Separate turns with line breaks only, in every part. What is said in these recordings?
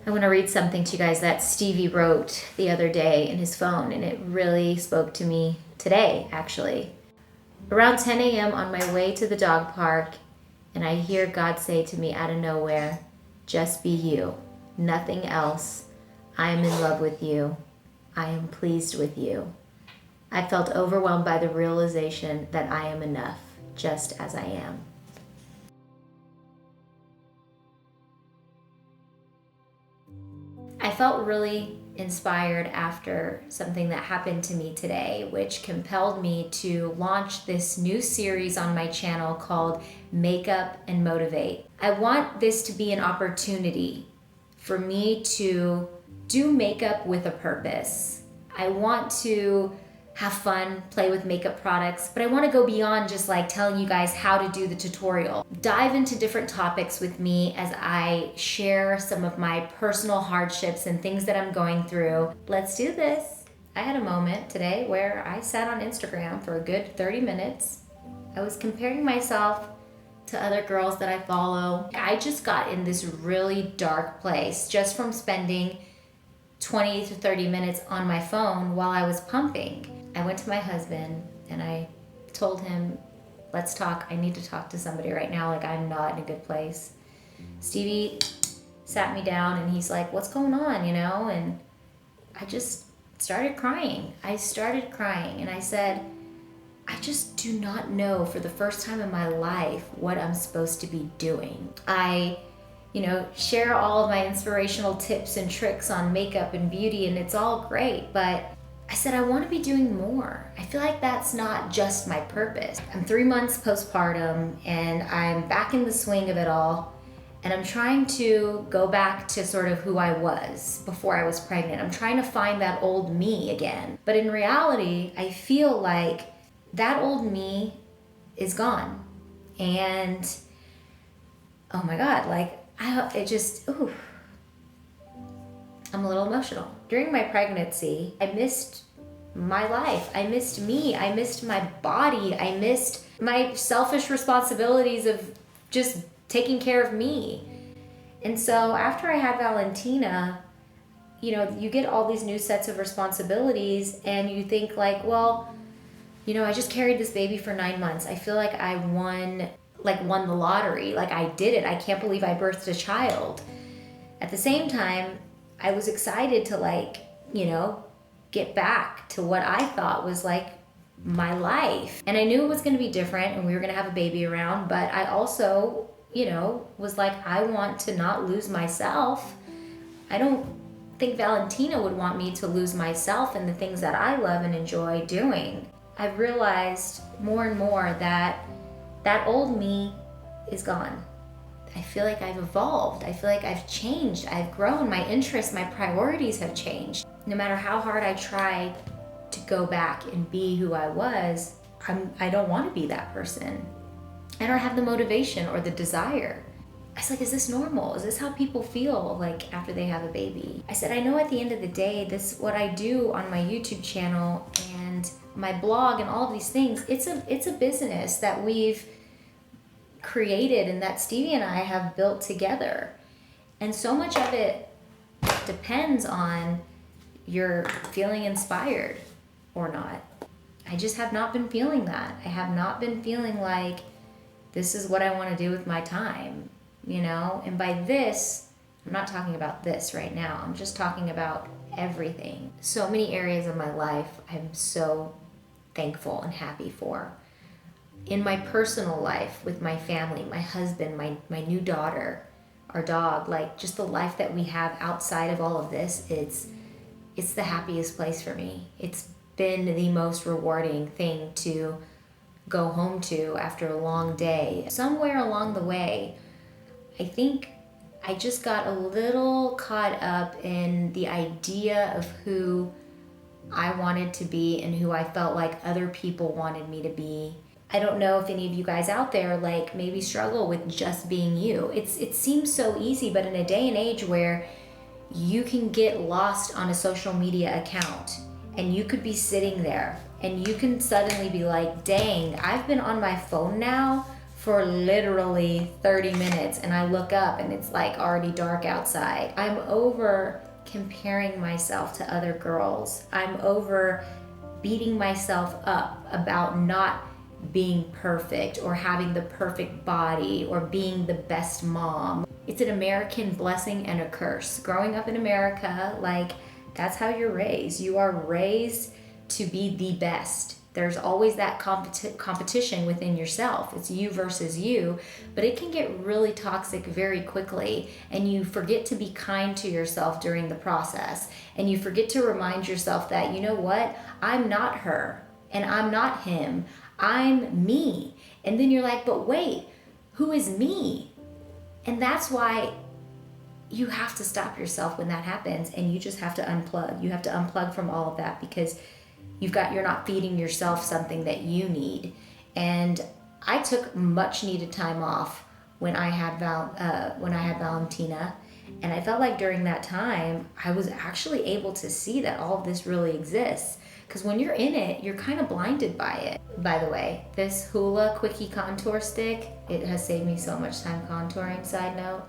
I want to read something to you guys that Stevie wrote the other day in his phone, and it really spoke to me today, actually. Around 10 a.m. on my way to the dog park, and I hear God say to me out of nowhere, "Just be you, nothing else. I am in love with you. I am pleased with you." I felt overwhelmed by the realization that I am enough, just as I am. I felt really inspired after something that happened to me today, which compelled me to launch this new series on my channel called Makeup and Motivate. I want this to be an opportunity for me to do makeup with a purpose. I want to have fun, play with makeup products, but I want to go beyond just like telling you guys how to do the tutorial. Dive into different topics with me as I share some of my personal hardships and things that I'm going through. Let's do this. I had a moment today where I sat on Instagram for a good 30 minutes. I was comparing myself to other girls that I follow. I just got in this really dark place just from spending 20 to 30 minutes on my phone while I was pumping. I went to my husband and I told him, let's talk. I need to talk to somebody right now. Like, I'm not in a good place. Stevie sat me down and he's like, what's going on, you know? And I just started crying. I started crying and I said, I just do not know for the first time in my life what I'm supposed to be doing. I share all of my inspirational tips and tricks on makeup and beauty, and it's all great, but I said I want to be doing more. I feel like that's not just my purpose. I'm 3 months postpartum, and I'm back in the swing of it all, and I'm trying to go back to sort of who I was before I was pregnant. I'm trying to find that old me again. But in reality, I feel like that old me is gone. And oh my God, like, I'm a little emotional. During my pregnancy, I missed my life. I missed me. I missed my body. I missed my selfish responsibilities of just taking care of me. And so after I had Valentina, you get all these new sets of responsibilities and you think like, well, I just carried this baby for 9 months. I feel like I won the lottery. Like, I did it. I can't believe I birthed a child. At the same time, I was excited to get back to what I thought was like my life. And I knew it was going to be different and we were going to have a baby around, but I also, was like, I want to not lose myself. I don't think Valentina would want me to lose myself and the things that I love and enjoy doing. I've realized more and more that old me is gone. I feel like I've evolved. I feel like I've changed. I've grown. My interests, my priorities have changed. No matter how hard I try to go back and be who I was, I don't want to be that person. I don't have the motivation or the desire. I was like, is this normal? Is this how people feel like after they have a baby? I said, I know at the end of the day, this what I do on my YouTube channel and my blog and all of these things, it's a business that we've created and that Stevie and I have built together. And so much of it depends on you're feeling inspired or not. I just have not been feeling that. I have not been feeling like this is what I want to do with my time, And by this, I'm not talking about this right now. I'm just talking about everything. So many areas of my life I'm so thankful and happy for. In my personal life with my family, my husband, my new daughter, our dog, like just the life that we have outside of all of this, it's the happiest place for me. It's been the most rewarding thing to go home to after a long day. Somewhere along the way, I think I just got a little caught up in the idea of who I wanted to be and who I felt like other people wanted me to be. I don't know if any of you guys out there like maybe struggle with just being you. It seems so easy, but in a day and age where you can get lost on a social media account and you could be sitting there and you can suddenly be like, dang, I've been on my phone now for literally 30 minutes and I look up and it's like already dark outside. I'm over comparing myself to other girls. I'm over beating myself up about not being perfect or having the perfect body or being the best mom. It's an American blessing and a curse. Growing up in America, like, that's how you're raised. You are raised to be the best. There's always that competition within yourself. It's you versus you, but it can get really toxic very quickly, and you forget to be kind to yourself during the process, and you forget to remind yourself that, you know what, I'm not her, and I'm not him, I'm me. And then you're like, but wait, who is me? And that's why you have to stop yourself when that happens, and you just have to unplug. You have to unplug from all of that, because you're not feeding yourself something that you need. And I took much needed time off when I had Valentina, and I felt like during that time I was actually able to see that all of this really exists. Because when you're in it, you're kind of blinded by it. By the way, this Hoola Quickie contour stick, it has saved me so much time contouring. Side note,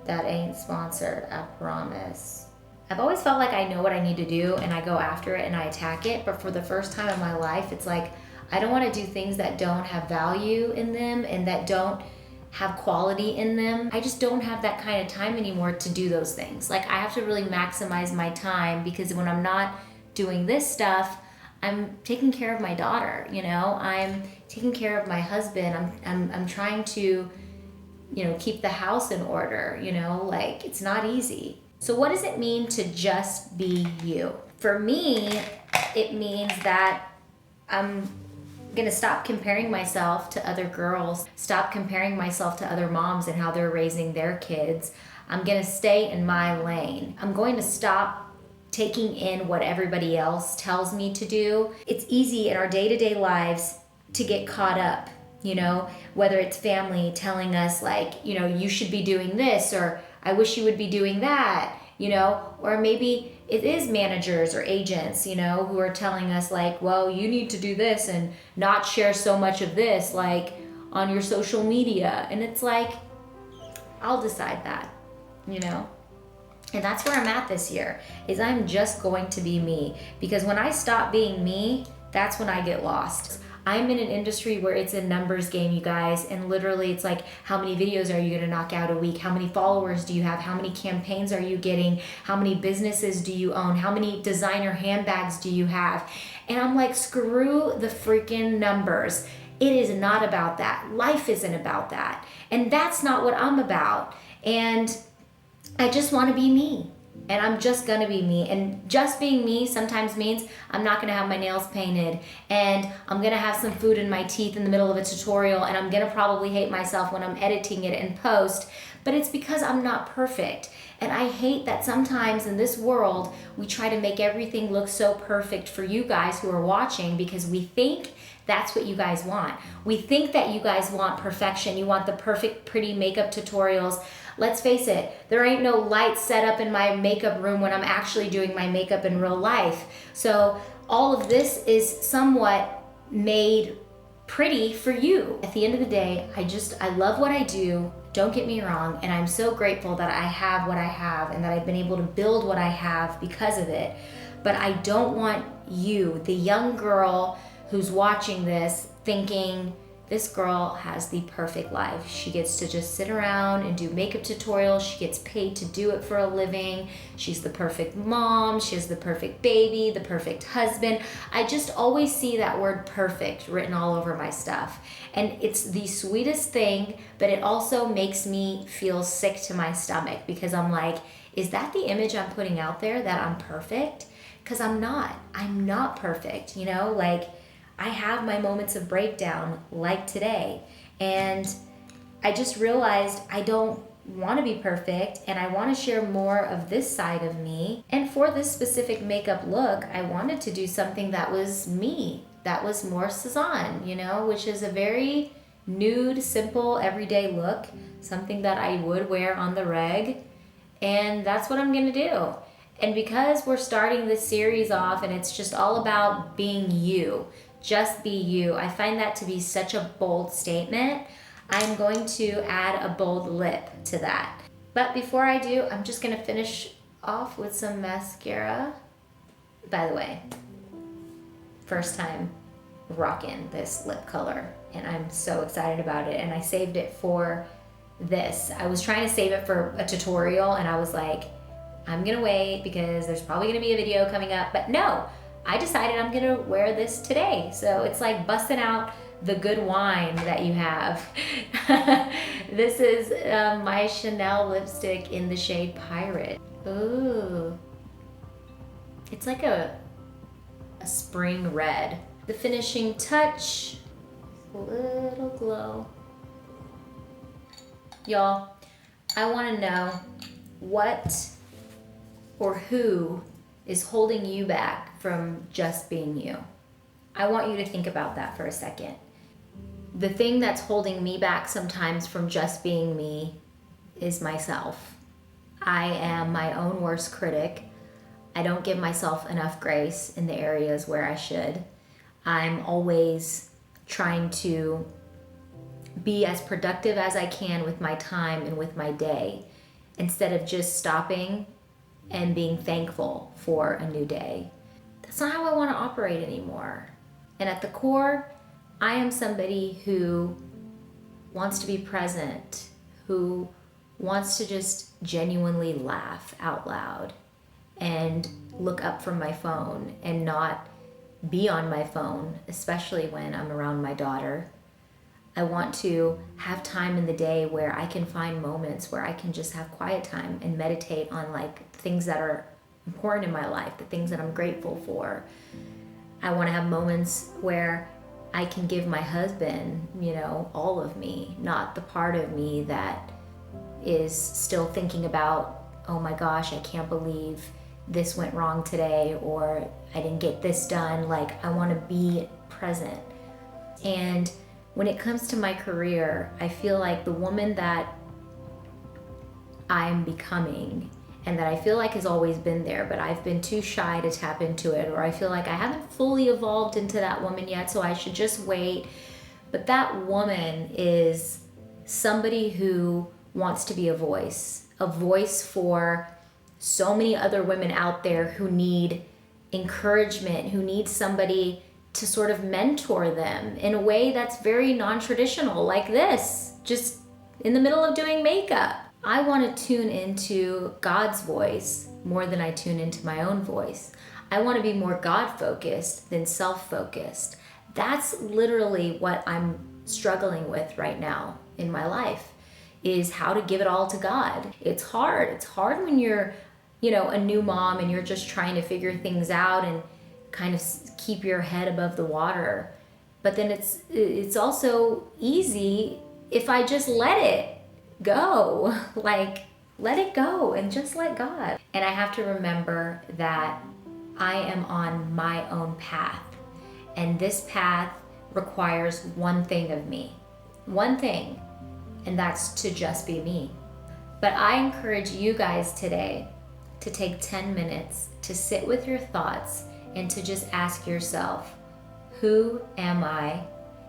that ain't sponsored, I promise. I've always felt like I know what I need to do and I go after it and I attack it, but for the first time in my life, it's like I don't want to do things that don't have value in them and that don't have quality in them. I just don't have that kind of time anymore to do those things. Like, I have to really maximize my time, because when I'm not doing this stuff, I'm taking care of my daughter, you know, I'm taking care of my husband, I'm trying to, you know, keep the house in order, you know, like, it's not easy. So what does it mean to just be you? For me, it means that I'm gonna stop comparing myself to other girls, stop comparing myself to other moms and how they're raising their kids. I'm gonna stay in my lane. I'm going to stop taking in what everybody else tells me to do. It's easy in our day-to-day lives to get caught up, you know, whether it's family telling us like, you know, you should be doing this, or I wish you would be doing that, you know, or maybe it is managers or agents, you know, who are telling us like, well, you need to do this and not share so much of this, like, on your social media. And it's like, I'll decide that, you know? And that's where I'm at this year, is I'm just going to be me. Because when I stop being me, that's when I get lost. I'm in an industry where it's a numbers game, you guys, and literally it's like, how many videos are you gonna knock out a week? How many followers do you have? How many campaigns are you getting? How many businesses do you own? How many designer handbags do you have? And I'm like, screw the freaking numbers. It is not about that. Life isn't about that. And that's not what I'm about. And I just wanna be me. And I'm just gonna be me. And just being me sometimes means I'm not gonna have my nails painted, and I'm gonna have some food in my teeth in the middle of a tutorial, and I'm gonna probably hate myself when I'm editing it in post, but it's because I'm not perfect. And I hate that sometimes in this world, we try to make everything look so perfect for you guys who are watching, because we think that's what you guys want. We think that you guys want perfection. You want the perfect, pretty makeup tutorials. Let's face it, there ain't no lights set up in my makeup room when I'm actually doing my makeup in real life. So all of this is somewhat made pretty for you. At the end of the day, I love what I do, don't get me wrong, and I'm so grateful that I have what I have and that I've been able to build what I have because of it. But I don't want you, the young girl who's watching this, thinking, this girl has the perfect life. She gets to just sit around and do makeup tutorials. She gets paid to do it for a living. She's the perfect mom. She has the perfect baby, the perfect husband. I just always see that word perfect written all over my stuff. And it's the sweetest thing, but it also makes me feel sick to my stomach, because I'm like, is that the image I'm putting out there, that I'm perfect? Because I'm not. I'm not perfect, you know? Like, I have my moments of breakdown like today, and I just realized I don't want to be perfect, and I want to share more of this side of me. And for this specific makeup look, I wanted to do something that was me, that was more Sazan, you know, which is a very nude, simple, everyday look, something that I would wear on the reg, and that's what I'm gonna do. And because we're starting this series off and it's just all about being you, just be you, I find that to be such a bold statement. I'm going to add a bold lip to that. But before I do, I'm just gonna finish off with some mascara. By the way, first time rocking this lip color, and I'm so excited about it, and I saved it for this. I was trying to save it for a tutorial, and I was like, I'm gonna wait because there's probably gonna be a video coming up, but no, I decided I'm gonna wear this today. So it's like busting out the good wine that you have. This is my Chanel lipstick in the shade Pirate. Ooh, it's like a spring red. The finishing touch, a little glow. Y'all, I wanna know what or who is holding you back from just being you. I want you to think about that for a second. The thing that's holding me back sometimes from just being me is myself. I am my own worst critic. I don't give myself enough grace in the areas where I should. I'm always trying to be as productive as I can with my time and with my day, instead of just stopping and being thankful for a new day. That's not how I want to operate anymore. And at the core, I am somebody who wants to be present, who wants to just genuinely laugh out loud and look up from my phone and not be on my phone, especially when I'm around my daughter. I want to have time in the day where I can find moments where I can just have quiet time and meditate on like things that are important in my life, the things that I'm grateful for. I want to have moments where I can give my husband, you know, all of me, not the part of me that is still thinking about, oh my gosh, I can't believe this went wrong today, or I didn't get this done. Like, I want to be present. And when it comes to my career, I feel like the woman that I'm becoming and that I feel like has always been there, but I've been too shy to tap into it, or I feel like I haven't fully evolved into that woman yet, so I should just wait. But that woman is somebody who wants to be a voice for so many other women out there who need encouragement, who need somebody to sort of mentor them in a way that's very non-traditional, like this, just in the middle of doing makeup. I want to tune into God's voice more than I tune into my own voice. I want to be more God-focused than self-focused. That's literally what I'm struggling with right now in my life, is how to give it all to God. It's hard. It's hard when you're, you know, a new mom and you're just trying to figure things out and kind of keep your head above the water. But then it's also easy if I just let it go. Like, let it go and just let God. And I have to remember that I am on my own path. And this path requires one thing of me. One thing. And that's to just be me. But I encourage you guys today to take 10 minutes to sit with your thoughts and to just ask yourself, who am I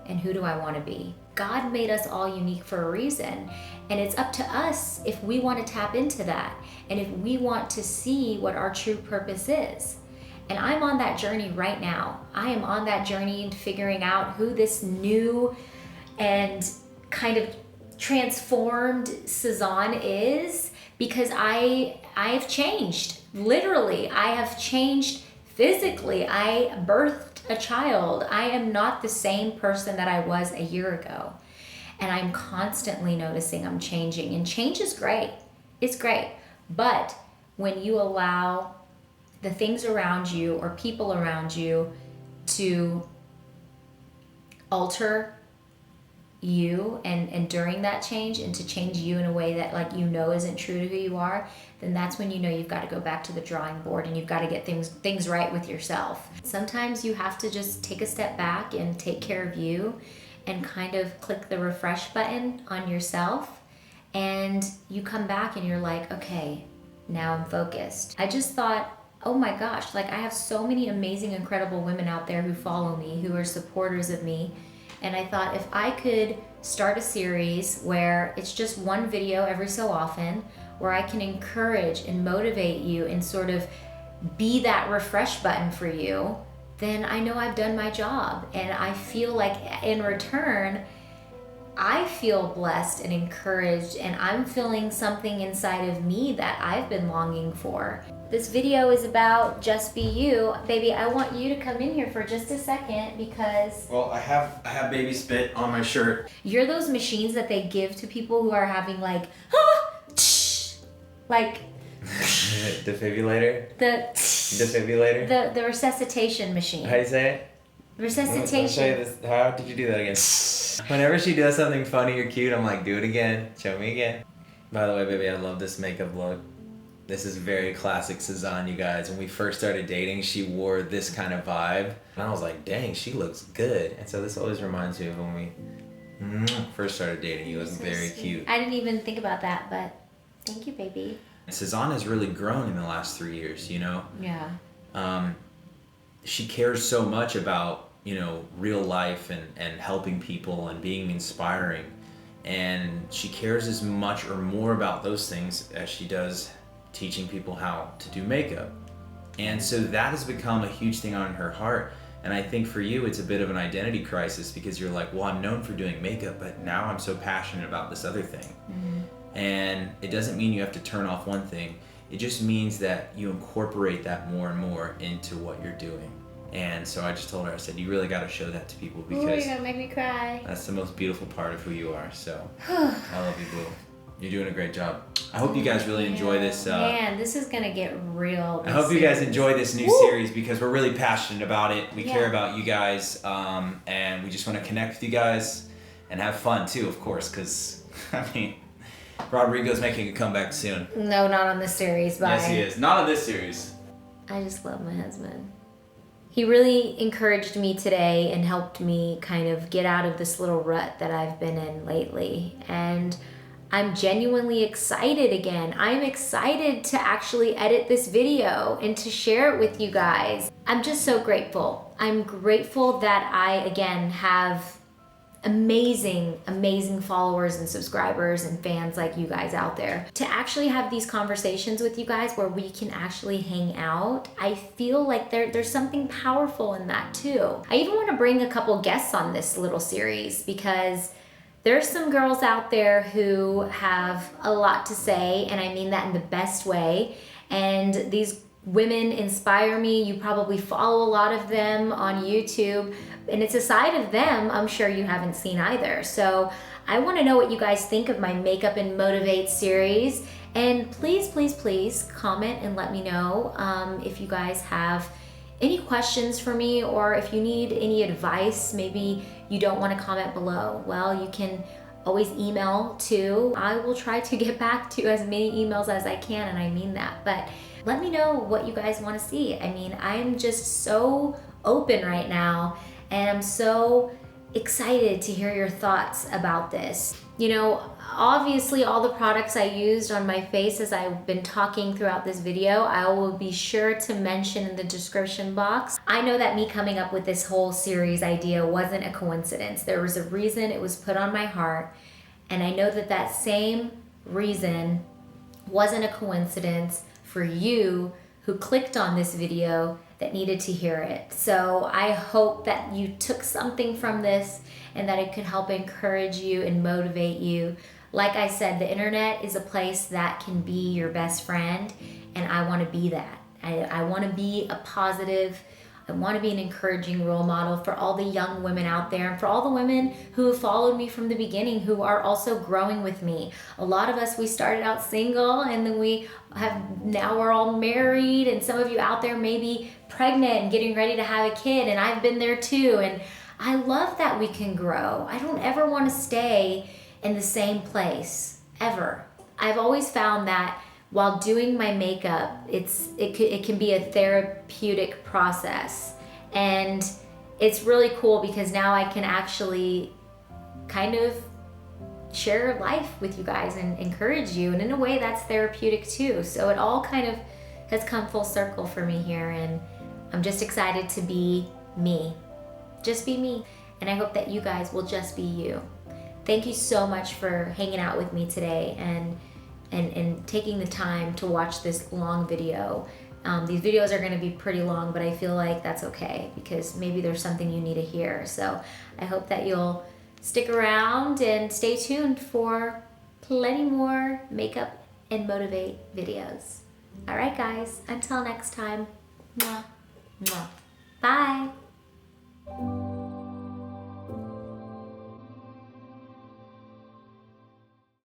and who do I want to be? God made us all unique for a reason, and it's up to us if we want to tap into that and if we want to see what our true purpose is. And I'm on that journey right now. I am on that journey figuring out who this new and kind of transformed Sazan is, because I've changed. Literally, I have changed physically. I birthed a child. I am not the same person that I was a year ago. And I'm constantly noticing I'm changing. And change is great. It's great. But when you allow the things around you or people around you to alter you and during that change, and to change you in a way that, like, you know isn't true to who you are, then that's when you know you've got to go back to the drawing board and you've got to get things right with yourself. Sometimes you have to just take a step back and take care of you and kind of click the refresh button on yourself, and you come back and you're like, okay, now I'm focused. I just thought, oh my gosh, like, I have so many amazing, incredible women out there who follow me, who are supporters of me. And I thought if I could start a series where it's just one video every so often, where I can encourage and motivate you and sort of be that refresh button for you, then I know I've done my job. And I feel like in return, I feel blessed and encouraged, and I'm feeling something inside of me that I've been longing for. This video is about Just Be You. Baby, I want you to come in here for just a second because...
Well, I have baby spit on my shirt.
You're those machines that they give to people who are having like, like...
Defibrillator? Defibrillator?
The resuscitation machine.
How do you say it?
Resuscitation.
I'll show you this. How did you do that again? Whenever she does something funny or cute, I'm like, do it again. Show me again. By the way, baby, I love this makeup look. This is very classic Sazan, you guys. When we first started dating, she wore this kind of vibe. And I was like, dang, she looks good. And so this always reminds me of when we first started dating. You look very cute.
I didn't even think about that, but thank you, baby.
Sazan has really grown in the last 3 years, you know?
Yeah.
She cares so much about, you know, real life and helping people and being inspiring. And she cares as much or more about those things as she does teaching people how to do makeup. And so that has become a huge thing on her heart. And I think for you, it's a bit of an identity crisis because you're like, well, I'm known for doing makeup, but now I'm so passionate about this other thing. Mm-hmm. And it doesn't mean you have to turn off one thing. It just means that you incorporate that more and more into what you're doing. And so I just told her, I said, you really got to show that to people because
you're gonna make me cry.
That's the most beautiful part of who you are. So I love you, boo. You're doing a great job. I hope you guys really enjoy this.
Man, this is gonna get real.
I hope you guys enjoy this new series because we're really passionate about it. We care about you guys, and we just want to connect with you guys and have fun too, of course, because, I mean, Rodrigo's making a comeback soon.
No, not on this series. Bye.
Yes, he is. Not on this series.
I just love my husband. He really encouraged me today and helped me kind of get out of this little rut that I've been in lately. And I'm genuinely excited again. I'm excited to actually edit this video and to share it with you guys. I'm just so grateful. I'm grateful that I, again, have amazing, amazing followers and subscribers and fans like you guys out there. To actually have these conversations with you guys where we can actually hang out, I feel like there's something powerful in that too. I even want to bring a couple guests on this little series because there's some girls out there who have a lot to say, and I mean that in the best way. And these women inspire me. You probably follow a lot of them on YouTube, and it's a side of them I'm sure you haven't seen either. So I want to know what you guys think of my Makeup and Motivate series. And please, please, please comment and let me know if you guys have any questions for me, or if you need any advice. Maybe you don't want to comment below. Well, you can always email too. I will try to get back to as many emails as I can, and I mean that. But let me know what you guys want to see. I mean, I'm just so open right now, and I'm so excited to hear your thoughts about this. You know, obviously all the products I used on my face as I've been talking throughout this video, I will be sure to mention in the description box. I know that me coming up with this whole series idea wasn't a coincidence. There was a reason it was put on my heart, and I know that that same reason wasn't a coincidence for you who clicked on this video that needed to hear it. So I hope that you took something from this and that it could help encourage you and motivate you. Like I said, the internet is a place that can be your best friend, and I want to be that. I want to be a positive, I want to be an encouraging role model for all the young women out there, and for all the women who have followed me from the beginning, who are also growing with me. A lot of us, we started out single, and then now we're all married, and some of you out there may be pregnant and getting ready to have a kid, and I've been there too. And I love that we can grow. I don't ever want to stay in the same place, ever. I've always found that while doing my makeup, it can be a therapeutic process. And it's really cool because now I can actually kind of share life with you guys and encourage you. And in a way, that's therapeutic too. So it all kind of has come full circle for me here. And I'm just excited to be me. Just be me. and I hope that you guys will just be you. Thank you so much for hanging out with me today and taking the time to watch this long video. These videos are gonna be pretty long, but I feel like that's okay because maybe there's something you need to hear. So I hope that you'll stick around and stay tuned for plenty more makeup and motivate videos. All right, guys, until next time, mwah, mwah. Bye.